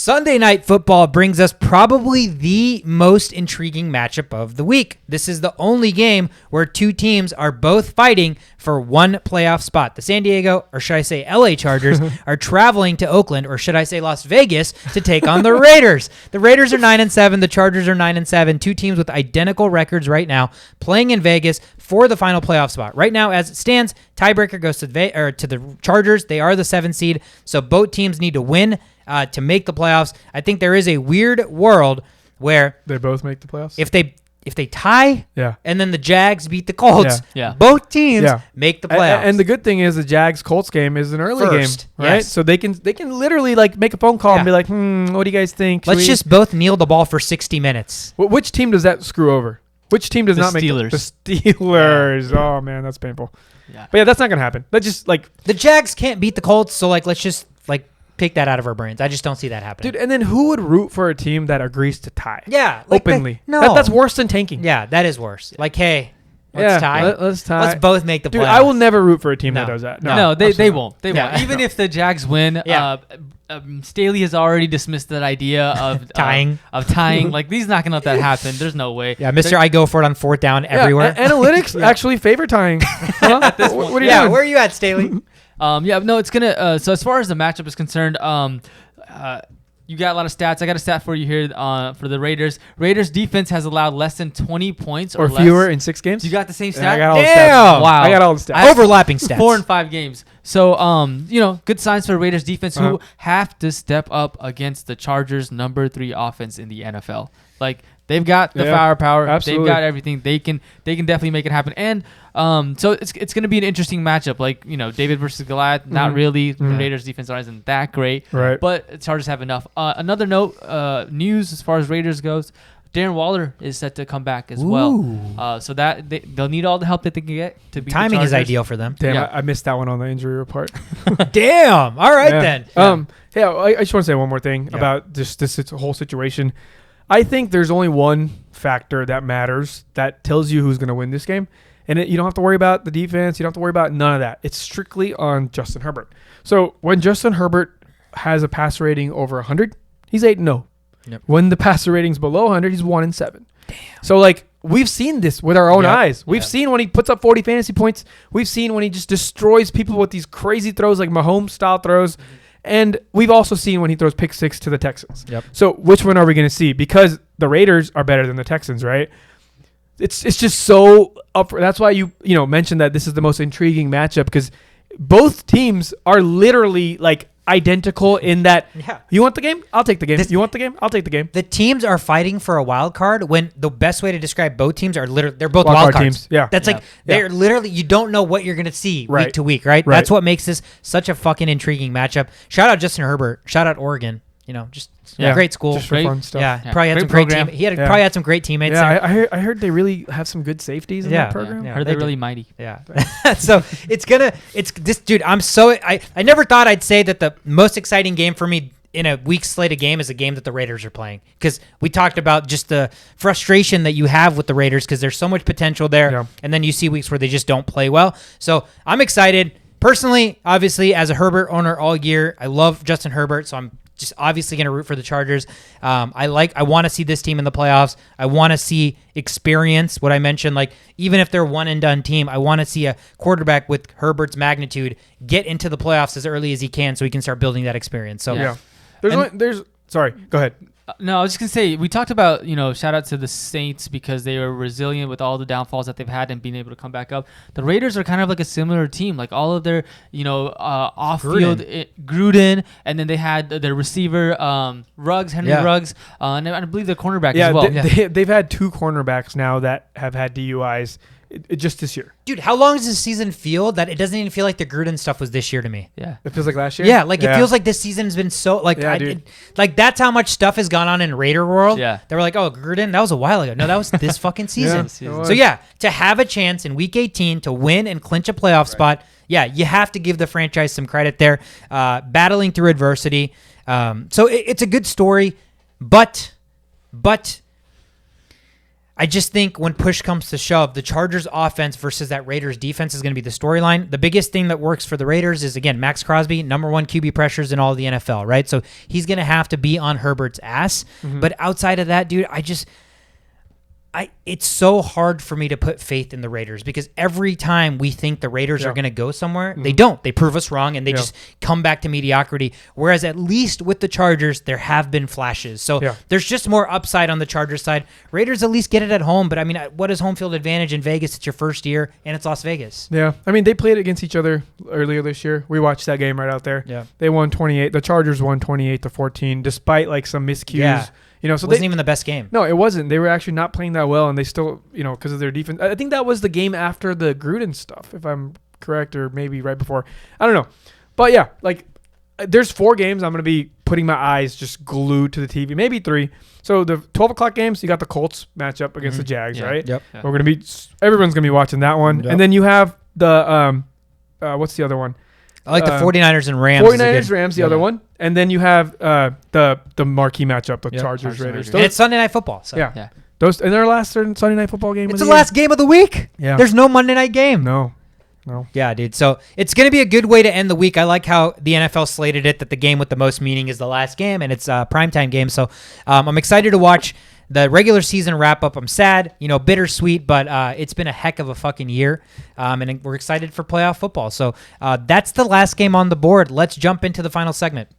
Sunday Night Football brings us probably the most intriguing matchup of the week. This is the only game where two teams are both fighting for one playoff spot. The San Diego, or should I say LA Chargers, are traveling to Oakland, or should I say Las Vegas, to take on the Raiders. The Raiders are 9-7. The Chargers are 9-7. Two teams with identical records right now playing in Vegas for the final playoff spot. Right now, as it stands, tiebreaker goes to the Chargers. They are the 7th seed, so both teams need to win to make the playoffs. I think there is a weird world where they both make the playoffs. If they tie, and then the Jags beat the Colts, both teams make the playoffs. And the good thing is the Jags-Colts game is an early game, right? Yes. So they can literally like make a phone call and be like, what do you guys think? Let's just both kneel the ball for 60 minutes. Which team does that screw over? Which team does not make the Steelers? Yeah. Oh man, that's painful. Yeah. But that's not gonna happen. Let's just the Jags can't beat the Colts, so let's just pick that out of our brains. I just don't see that happening. Dude, and then who would root for a team that agrees to tie? Yeah. Openly. No. That's worse than tanking. Yeah, that is worse. Hey, let's tie. Let's tie. Let's both make the playoffs. Dude, I will never root for a team that does that. No, they won't. They won't. Even if the Jags win, Staley has already dismissed that idea of tying. He's not going to let that happen. There's no way. Yeah, Mr. I go for it on 4th down everywhere. Analytics actually favor tying. What are you doing? Where are you at, Staley? It's gonna. So as far as the matchup is concerned, you got a lot of stats. I got a stat for you here for the Raiders. Raiders defense has allowed less than 20 points or less. Fewer in 6 games. You got the same stat? Yeah, I got all the stats. Wow. I got all the stats. Overlapping stats. 4 and 5 games. So, good signs for Raiders defense who have to step up against the Chargers' number 3 offense in the NFL. They've got the firepower. Absolutely. They've got everything. They can definitely make it happen. And so it's going to be an interesting matchup. David versus Goliath. Not really. The Raiders defense isn't that great. Right. But Chargers have enough. Another note, news as far as Raiders goes. Darren Waller is set to come back as well. So that they'll need all the help that they can get to beat Timing the is ideal for them. Damn, I missed that one on the injury report. Damn. All right then. I just want to say one more thing about this whole situation. I think there's only one factor that matters that tells you who's going to win this game. And you don't have to worry about the defense. You don't have to worry about none of that. It's strictly on Justin Herbert. So when Justin Herbert has a passer rating over 100, he's 8-0. Yep. When the passer rating's below 100, he's 1-7. Damn. So we've seen this with our own eyes. We've seen when he puts up 40 fantasy points. We've seen when he just destroys people with these crazy throws, like Mahomes-style throws. And we've also seen when he throws pick 6 to the Texans. Yep. So which one are we going to see? Because the Raiders are better than the Texans, right? It's just so up. That's why you mentioned that this is the most intriguing matchup, because both teams are literally identical in that you want the game? I'll take the game. You want the game? I'll take the game. The teams are fighting for a wild card when the best way to describe both teams are they're both wild cards. Teams. Yeah. That's they're literally, you don't know what you're going to see week to week, right? That's what makes this such a fucking intriguing matchup. Shout out Justin Herbert. Shout out Oregon. Just great school. Just for fun stuff. Yeah. Probably had some great team. He probably had some great teammates. Yeah, I heard they really have some good safeties in that program. I heard they're really mighty. Yeah. So it's this dude. I never thought I'd say that the most exciting game for me in a week slate of game is a game that the Raiders are playing, because we talked about just the frustration that you have with the Raiders because there's so much potential there, and then you see weeks where they just don't play well. So I'm excited personally. Obviously, as a Herbert owner all year, I love Justin Herbert, so I'm just obviously going to root for the Chargers. I want to see this team in the playoffs. I want to see experience, what I mentioned, even if they're one and done team, I want to see a quarterback with Herbert's magnitude get into the playoffs as early as he can so he can start building that experience. So Sorry, go ahead. No, I was just going to say, we talked about, shout out to the Saints because they were resilient with all the downfalls that they've had and being able to come back up. The Raiders are kind of like a similar team. All of their, off-field, Gruden, and then they had their receiver, Henry Ruggs, and I believe their cornerback as well. They've had 2 cornerbacks now that have had DUIs just this year. Dude, how long does this season feel that it doesn't even feel like the Gruden stuff was this year to me? Yeah. It feels like last year? Yeah, it feels like this season's been so, that's how much stuff has gone on in Raider world. Yeah. They were like, oh, Gruden, that was a while ago. No, that was this fucking season. So to have a chance in week 18 to win and clinch a playoff spot, you have to give the franchise some credit there. Battling through adversity. So it's a good story, but I just think when push comes to shove, the Chargers offense versus that Raiders defense is going to be the storyline. The biggest thing that works for the Raiders is, again, Max Crosby, number 1 QB pressures in all of the NFL, right? So he's going to have to be on Herbert's ass. But outside of that, dude, it's so hard for me to put faith in the Raiders because every time we think the Raiders are going to go somewhere, they don't. They prove us wrong and they just come back to mediocrity. Whereas at least with the Chargers, there have been flashes. So there's just more upside on the Chargers side. Raiders at least get it at home. But I mean, what is home field advantage in Vegas? It's your first year and it's Las Vegas. Yeah. I mean, they played against each other earlier this year. We watched that game right out there. Yeah. They won 28. The Chargers won 28-14 despite like some miscues. Yeah. So it wasn't even the best game. No, it wasn't. They were actually not playing that well, and they still, because of their defense. I think that was the game after the Gruden stuff, if I'm correct, or maybe right before. I don't know. But yeah, like there's 4 games I'm going to be putting my eyes just glued to the TV, maybe 3. So the 12 o'clock games, you got the Colts matchup against the Jags, right? Yep. Yeah. Everyone's going to be watching that one. Yep. And then you have the, what's the other one? I like the 49ers and Rams. 49ers, Rams, the other one. And then you have the marquee matchup, the Chargers, Raiders. And it's Sunday Night Football. So. Yeah. Those and their last Sunday Night Football game. It's the last game of the week. Yeah. There's no Monday night game. No. Yeah, dude. So it's going to be a good way to end the week. I like how the NFL slated it that the game with the most meaning is the last game, and it's a primetime game. So I'm excited to watch the regular season wrap up. I'm sad, bittersweet, but it's been a heck of a fucking year. And we're excited for playoff football. So that's the last game on the board. Let's jump into the final segment.